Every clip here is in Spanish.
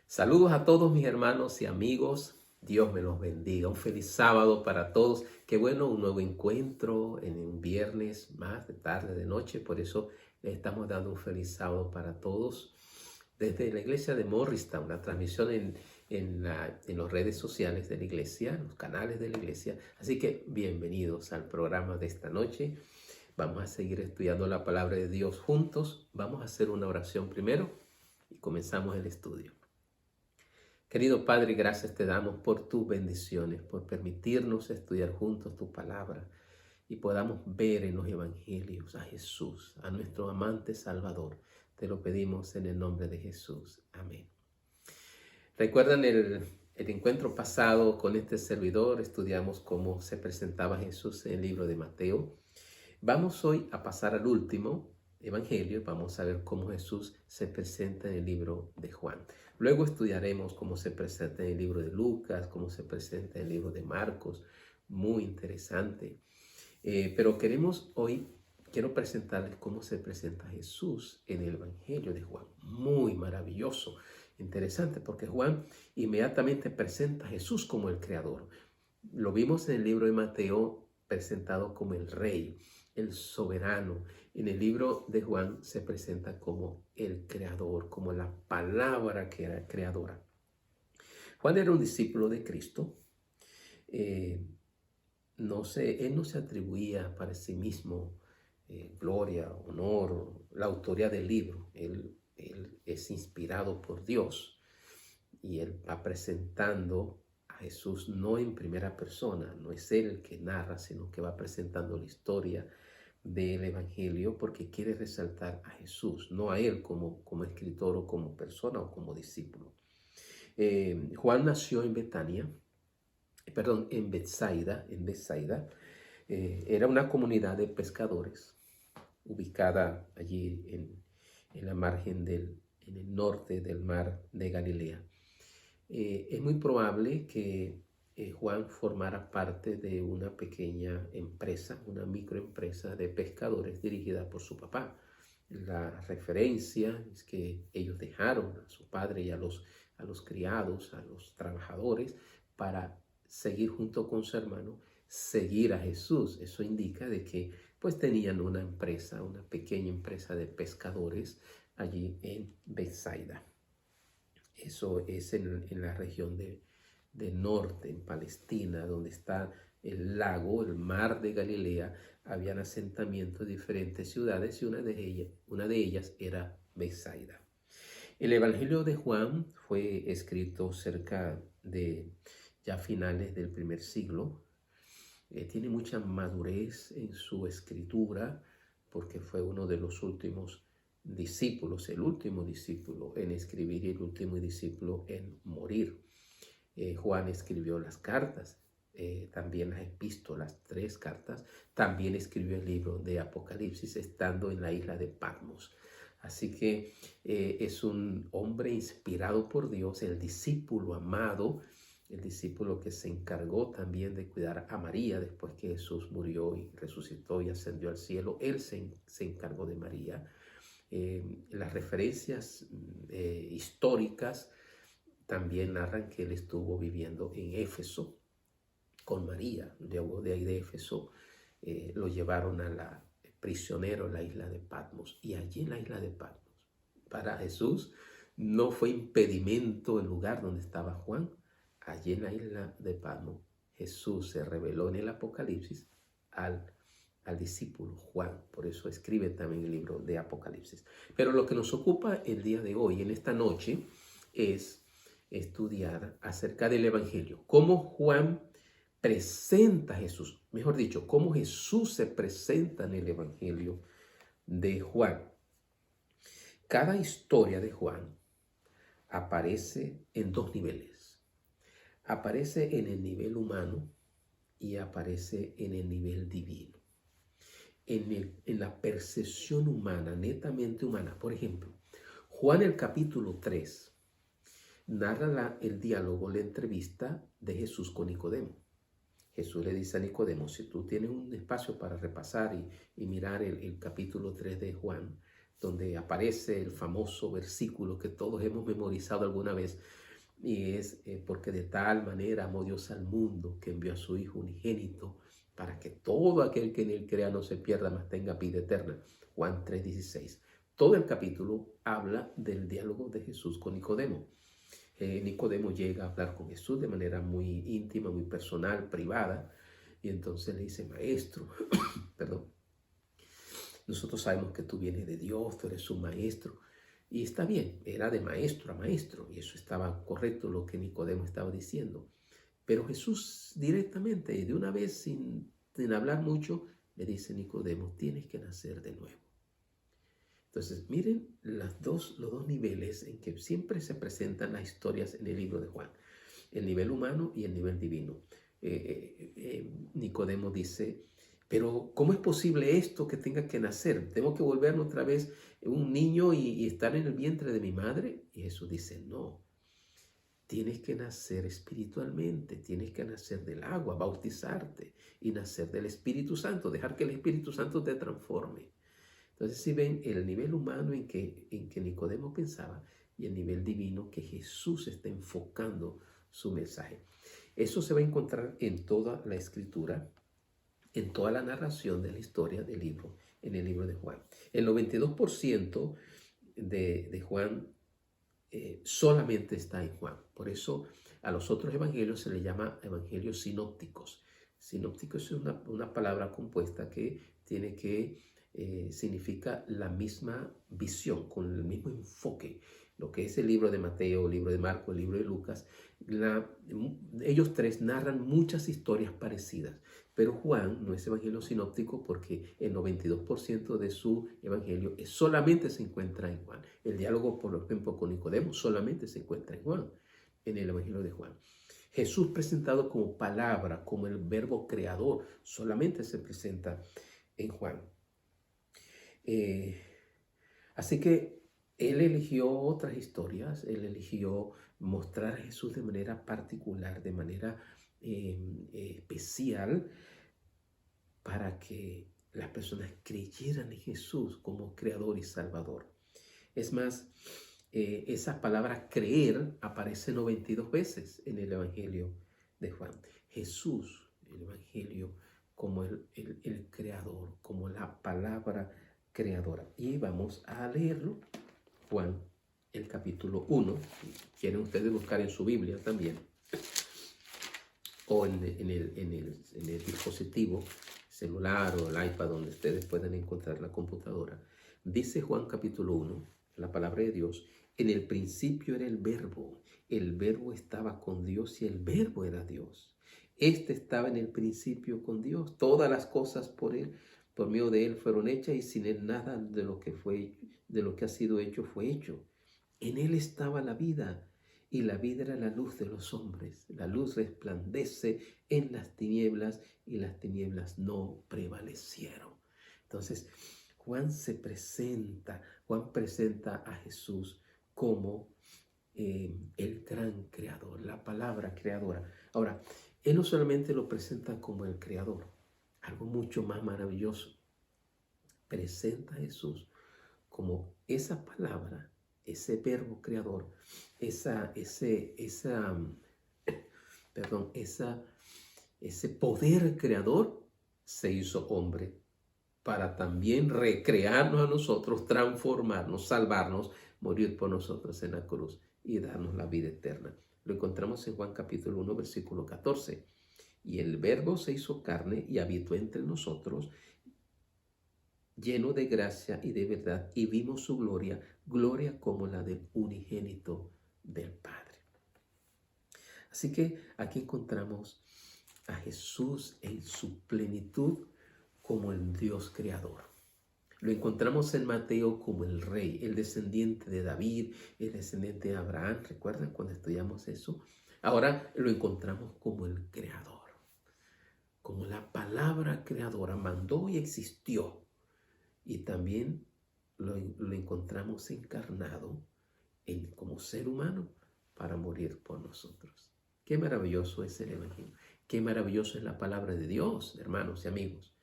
Saludos a todos mis hermanos y amigos. Dios me los bendiga. Un feliz sábado para todos. Qué bueno, un nuevo encuentro en un viernes más de tarde, de noche. Por eso les estamos dando un feliz sábado para todos. Desde la iglesia de Morristown, una transmisión en las redes sociales de la iglesia, los canales de la iglesia. Así que bienvenidos al programa de esta noche. Vamos a seguir estudiando la palabra de Dios juntos. Vamos a hacer una oración primero y comenzamos el estudio. Querido Padre, gracias te damos por tus bendiciones, por permitirnos estudiar juntos tu palabra y podamos ver en los evangelios a Jesús, a nuestro amante Salvador. Te lo pedimos en el nombre de Jesús. Amén. ¿Recuerdan el encuentro pasado con este servidor? Estudiamos cómo se presentaba Jesús en el libro de Mateo. Vamos hoy a pasar al último evangelio. Vamos a ver cómo Jesús se presenta en el libro de Juan. Luego estudiaremos cómo se presenta en el libro de Lucas, cómo se presenta en el libro de Marcos. Muy interesante. Pero quiero presentarles cómo se presenta Jesús en el evangelio de Juan. Muy maravilloso, interesante, porque Juan inmediatamente presenta a Jesús como el creador. Lo vimos en el libro de Mateo presentado como el rey, el soberano. En el libro de Juan se presenta como el creador, como la palabra que era creadora. Juan era un discípulo de Cristo. Él no se atribuía para sí mismo gloria, honor, la autoría del libro. Él es inspirado por Dios y él va presentando a Jesús no en primera persona, no es él el que narra, sino que va presentando la historia del evangelio porque quiere resaltar a Jesús, no a él como escritor o como persona o como discípulo. Juan nació en en Betsaida. Era una comunidad de pescadores ubicada allí en la margen en el norte del mar de Galilea. Es muy probable que Juan formara parte de una pequeña empresa, una microempresa de pescadores dirigida por su papá. La referencia es que ellos dejaron a su padre y a los criados, a los trabajadores, para seguir junto con su hermano, seguir a Jesús. Eso indica de que pues tenían una empresa, una pequeña empresa de pescadores allí en Betsaida. Eso es en la región del norte, en Palestina, donde está el lago, el mar de Galilea. Habían asentamientos de diferentes ciudades y una de ellas era Betsaida. El Evangelio de Juan fue escrito cerca de ya finales del primer siglo. Tiene mucha madurez en su escritura porque fue uno de los últimos discípulos, el último discípulo en escribir y el último discípulo en morir. Juan escribió las cartas, también las epístolas, 3 cartas. También escribió el libro de Apocalipsis estando en la isla de Patmos. Así que es un hombre inspirado por Dios, el discípulo amado, el discípulo que se encargó también de cuidar a María después que Jesús murió y resucitó y ascendió al cielo. Él se encargó de María. Las referencias históricas también narran que él estuvo viviendo en Éfeso con María. Luego de ahí de Éfeso lo llevaron prisionero en la isla de Patmos. Y allí en la isla de Patmos, para Jesús no fue impedimento el lugar donde estaba Juan. Allí en la isla de Patmos, Jesús se reveló en el Apocalipsis al discípulo Juan. Por eso escribe también el libro de Apocalipsis. Pero lo que nos ocupa el día de hoy, en esta noche, es estudiar acerca del Evangelio. Cómo Juan presenta a Jesús. Mejor dicho, cómo Jesús se presenta en el Evangelio de Juan. Cada historia de Juan aparece en 2 niveles. Aparece en el nivel humano y aparece en el nivel divino. En la percepción humana, netamente humana. Por ejemplo, Juan el capítulo 3 narra el diálogo, la entrevista de Jesús con Nicodemo. Jesús le dice a Nicodemo, si tú tienes un espacio para repasar y mirar el capítulo 3 de Juan, donde aparece el famoso versículo que todos hemos memorizado alguna vez, y es porque de tal manera amó Dios al mundo que envió a su Hijo unigénito para que todo aquel que en él crea no se pierda, mas tenga vida eterna. Juan 3:16. Todo el capítulo habla del diálogo de Jesús con Nicodemo. Nicodemo llega a hablar con Jesús de manera muy íntima, muy personal, privada, y entonces le dice, maestro, perdón, nosotros sabemos que tú vienes de Dios, tú eres un maestro. Y está bien, era de maestro a maestro, y eso estaba correcto lo que Nicodemo estaba diciendo. Pero Jesús directamente, de una vez, sin hablar mucho, le dice a Nicodemo, tienes que nacer de nuevo. Entonces, miren los dos niveles en que siempre se presentan las historias en el libro de Juan. El nivel humano y el nivel divino. Nicodemo dice, pero ¿cómo es posible esto que tenga que nacer? ¿Tengo que volverme otra vez un niño y estar en el vientre de mi madre? Y Jesús dice, no. Tienes que nacer espiritualmente, tienes que nacer del agua, bautizarte y nacer del Espíritu Santo, dejar que el Espíritu Santo te transforme. Entonces, si ven el nivel humano en que Nicodemo pensaba y el nivel divino que Jesús está enfocando su mensaje. Eso se va a encontrar en toda la escritura, en toda la narración de la historia del libro, en el libro de Juan. El 92% de Juan solamente está en Juan. Por eso a los otros evangelios se les llama evangelios sinópticos. Sinóptico es una palabra compuesta que tiene que significa la misma visión, con el mismo enfoque. Lo que es el libro de Mateo, el libro de Marcos, el libro de Lucas, ellos tres narran muchas historias parecidas. Pero Juan no es evangelio sinóptico porque el 92% de su evangelio solamente se encuentra en Juan. El diálogo, por ejemplo, con Nicodemo solamente se encuentra en Juan, en el evangelio de Juan. Jesús presentado como palabra, como el verbo creador, solamente se presenta en Juan. Así que él eligió otras historias, él eligió mostrar a Jesús de manera particular, de manera especial, para que las personas creyeran en Jesús como creador y salvador. Es más, esa palabra creer aparece 92 veces en el Evangelio de Juan. Jesús, el Evangelio, como el creador, como la palabra creadora. Y vamos a leerlo, Juan, el capítulo 1. Quieren ustedes buscar en su Biblia también, o en el dispositivo celular o el iPad donde ustedes puedan encontrar la computadora. Dice Juan capítulo 1, la palabra de Dios, en el principio era el verbo estaba con Dios y el verbo era Dios. Este estaba en el principio con Dios, todas las cosas por él, por medio de él fueron hechas y sin él nada de lo que ha sido hecho fue hecho. En él estaba la vida y la vida era la luz de los hombres. La luz resplandece en las tinieblas y las tinieblas no prevalecieron. Entonces, Juan presenta a Jesús como el gran creador, la palabra creadora. Ahora, él no solamente lo presenta como el creador, algo mucho más maravilloso. Presenta a Jesús como esa palabra, ese verbo creador, ese poder creador se hizo hombre para también recrearnos a nosotros, transformarnos, salvarnos, morir por nosotros en la cruz y darnos la vida eterna. Lo encontramos en Juan capítulo 1, versículo 14. Y el verbo se hizo carne y habitó entre nosotros, lleno de gracia y de verdad, y vimos su gloria, gloria como la del unigénito del Padre. Así que aquí encontramos a Jesús en su plenitud como el Dios creador. Lo encontramos en Mateo como el rey, el descendiente de David, el descendiente de Abraham. ¿Recuerdan cuando estudiamos eso? Ahora lo encontramos como el creador, como la palabra creadora mandó y existió. Y también lo encontramos encarnado como ser humano para morir por nosotros. Qué maravilloso es el Evangelio. Qué maravilloso es la palabra de Dios, hermanos y amigos.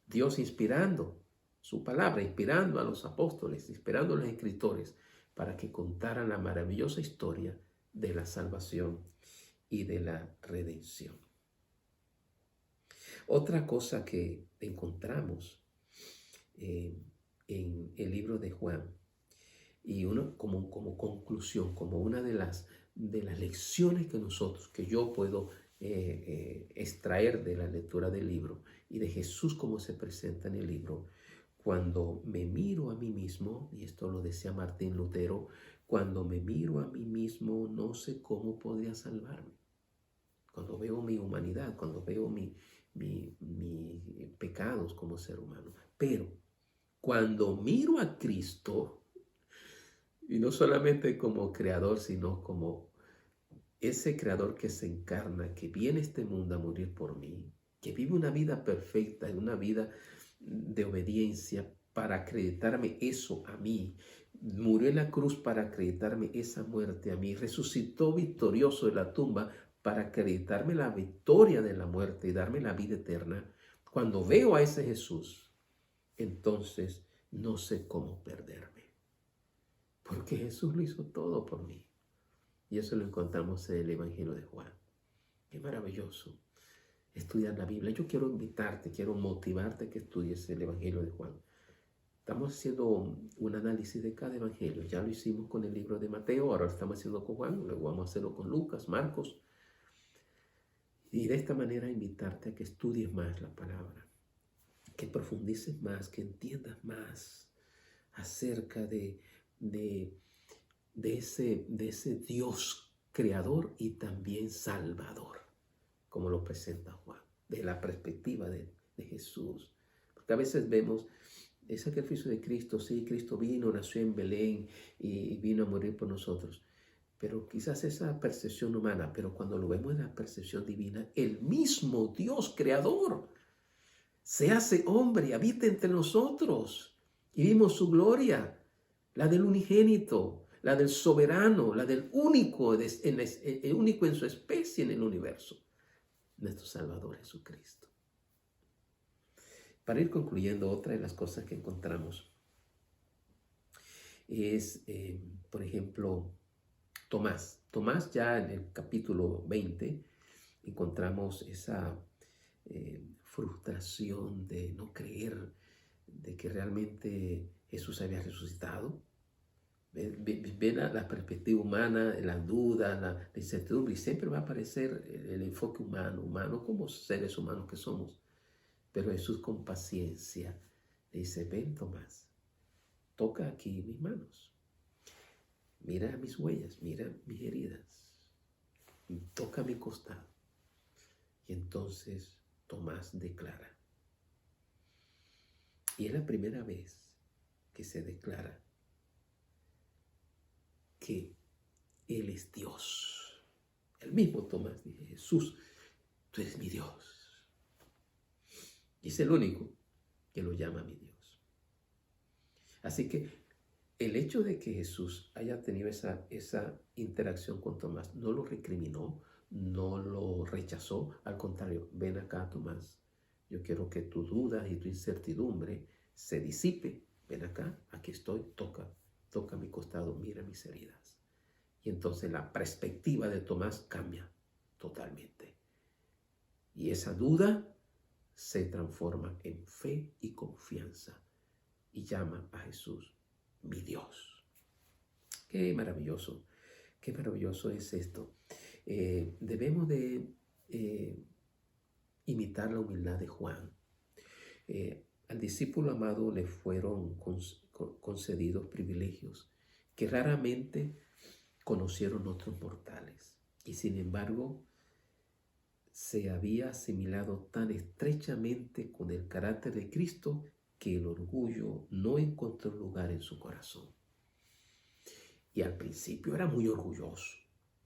Dios inspirando su palabra, inspirando a los apóstoles, inspirando a los escritores para que contaran la maravillosa historia de la salvación y de la redención. Otra cosa que encontramos en el libro de Juan, y uno como conclusión, como una de las lecciones que yo puedo extraer de la lectura del libro y de Jesús como se presenta en el libro, cuando me miro a mí mismo, y esto lo decía Martín Lutero, cuando me miro a mí mismo no sé cómo podría salvarme. Cuando veo mi humanidad, cuando veo mis pecados como ser humano. Pero cuando miro a Cristo, y no solamente como creador, sino como ese creador que se encarna, que viene a este mundo a morir por mí, que vive una vida perfecta, una vida de obediencia para acreditarme eso a mí, murió en la cruz para acreditarme esa muerte a mí, resucitó victorioso de la tumba para acreditarme la victoria de la muerte y darme la vida eterna. Cuando veo a ese Jesús, entonces no sé cómo perderme, porque Jesús lo hizo todo por mí. Y eso lo encontramos en el Evangelio de Juan. Qué maravilloso estudiar la Biblia. Yo quiero invitarte, quiero motivarte a que estudies el Evangelio de Juan. Estamos haciendo un análisis de cada evangelio. Ya lo hicimos con el libro de Mateo, ahora lo estamos haciendo con Juan, luego vamos a hacerlo con Lucas, Marcos. Y de esta manera invitarte a que estudies más la palabra, que profundices más, que entiendas más acerca de ese Dios creador y también salvador, como lo presenta Juan, de la perspectiva de Jesús. Porque a veces vemos el sacrificio de Cristo, sí, Cristo vino, nació en Belén y vino a morir por nosotros. Pero quizás esa percepción humana, pero cuando lo vemos en la percepción divina, el mismo Dios creador se hace hombre y habita entre nosotros. Y vimos su gloria, la del unigénito, la del soberano, la del único, único en su especie en el universo, nuestro Salvador Jesucristo. Para ir concluyendo, otra de las cosas que encontramos es, por ejemplo, Tomás. Tomás, ya en el capítulo 20 encontramos esa frustración de no creer de que realmente Jesús había resucitado. Ven la perspectiva humana, la duda, la incertidumbre, y siempre va a aparecer el enfoque humano como seres humanos que somos. Pero Jesús con paciencia le dice, ven Tomás, toca aquí mis manos, mira mis huellas, mira mis heridas, toca mi costado. Y entonces Tomás declara. Y es la primera vez que se declara que Él es Dios. El mismo Tomás dice, Jesús, tú eres mi Dios. Y es el único que lo llama mi Dios. Así que el hecho de que Jesús haya tenido esa interacción con Tomás no lo recriminó, no lo rechazó. Al contrario, ven acá, Tomás. Yo quiero que tu duda y tu incertidumbre se disipe. Ven acá, aquí estoy, toca mi costado, mira mis heridas. Y entonces la perspectiva de Tomás cambia totalmente. Y esa duda se transforma en fe y confianza y llama a Jesús mi Dios. Qué maravilloso es esto. Debemos de imitar la humildad de Juan. Al discípulo amado le fueron concedidos privilegios que raramente conocieron otros mortales. Y sin embargo, se había asimilado tan estrechamente con el carácter de Cristo que el orgullo no encontró lugar en su corazón. Y al principio era muy orgulloso,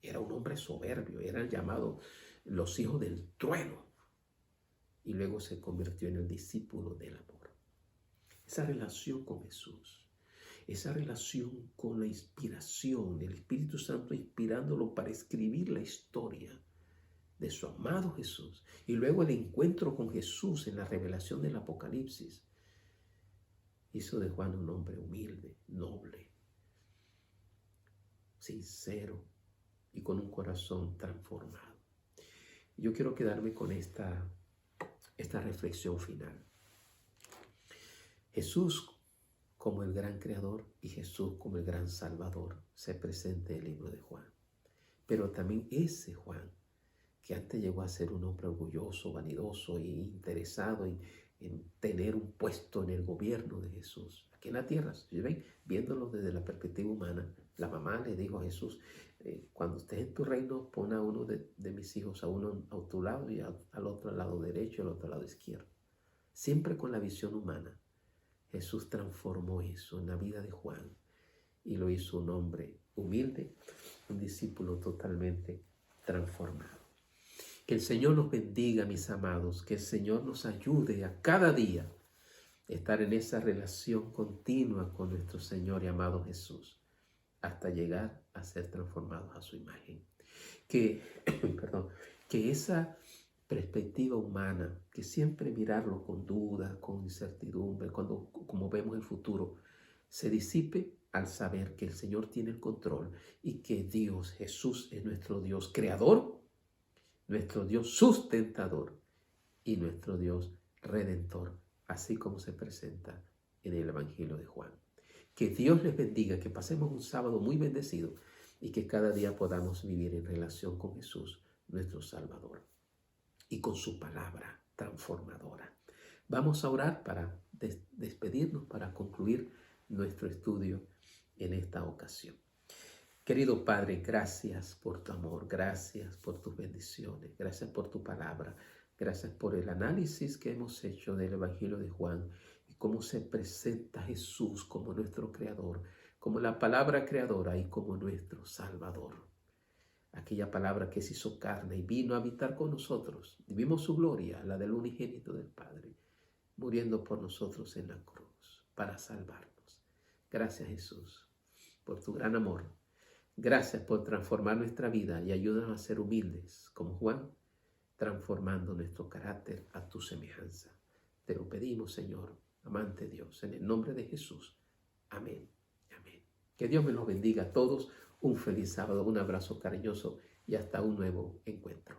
era un hombre soberbio, eran llamados los hijos del trueno. Y luego se convirtió en el discípulo del amor. Esa relación con Jesús, esa relación con la inspiración del Espíritu Santo inspirándolo para escribir la historia de su amado Jesús, y luego el encuentro con Jesús en la revelación del Apocalipsis, hizo de Juan un hombre humilde, noble, sincero y con un corazón transformado. Yo quiero quedarme con esta reflexión final. Jesús como el gran creador y Jesús como el gran salvador se presenta en el libro de Juan. Pero también ese Juan, que antes llegó a ser un hombre orgulloso, vanidoso e interesado en tener un puesto en el gobierno de Jesús, aquí en la tierra, ¿ven? Viéndolo desde la perspectiva humana, la mamá le dijo a Jesús, cuando estés en tu reino, pon a uno de mis hijos, a uno a tu lado y al otro lado derecho y al otro lado izquierdo. Siempre con la visión humana. Jesús transformó eso en la vida de Juan y lo hizo un hombre humilde, un discípulo totalmente transformado. Que el Señor nos bendiga, mis amados, que el Señor nos ayude a cada día a estar en esa relación continua con nuestro Señor y amado Jesús, hasta llegar a ser transformados a su imagen. Que esa perspectiva humana, que siempre mirarlo con duda, con incertidumbre, como vemos el futuro, se disipe al saber que el Señor tiene el control y que Dios, Jesús, es nuestro Dios creador, nuestro Dios sustentador y nuestro Dios redentor, así como se presenta en el Evangelio de Juan. Que Dios les bendiga, que pasemos un sábado muy bendecido y que cada día podamos vivir en relación con Jesús, nuestro Salvador, y con su palabra transformadora. Vamos a orar para despedirnos, para concluir nuestro estudio en esta ocasión. Querido Padre, gracias por tu amor, gracias por tus bendiciones, gracias por tu palabra, gracias por el análisis que hemos hecho del Evangelio de Juan y cómo se presenta Jesús como nuestro Creador, como la palabra creadora y como nuestro Salvador. Aquella palabra que se hizo carne y vino a habitar con nosotros. Y vimos su gloria, la del unigénito del Padre, muriendo por nosotros en la cruz para salvarnos. Gracias, Jesús, por tu gran amor. Gracias por transformar nuestra vida y ayúdanos a ser humildes como Juan, transformando nuestro carácter a tu semejanza. Te lo pedimos, Señor, amante Dios, en el nombre de Jesús. Amén. Amén. Que Dios me los bendiga a todos. Un feliz sábado, un abrazo cariñoso y hasta un nuevo encuentro.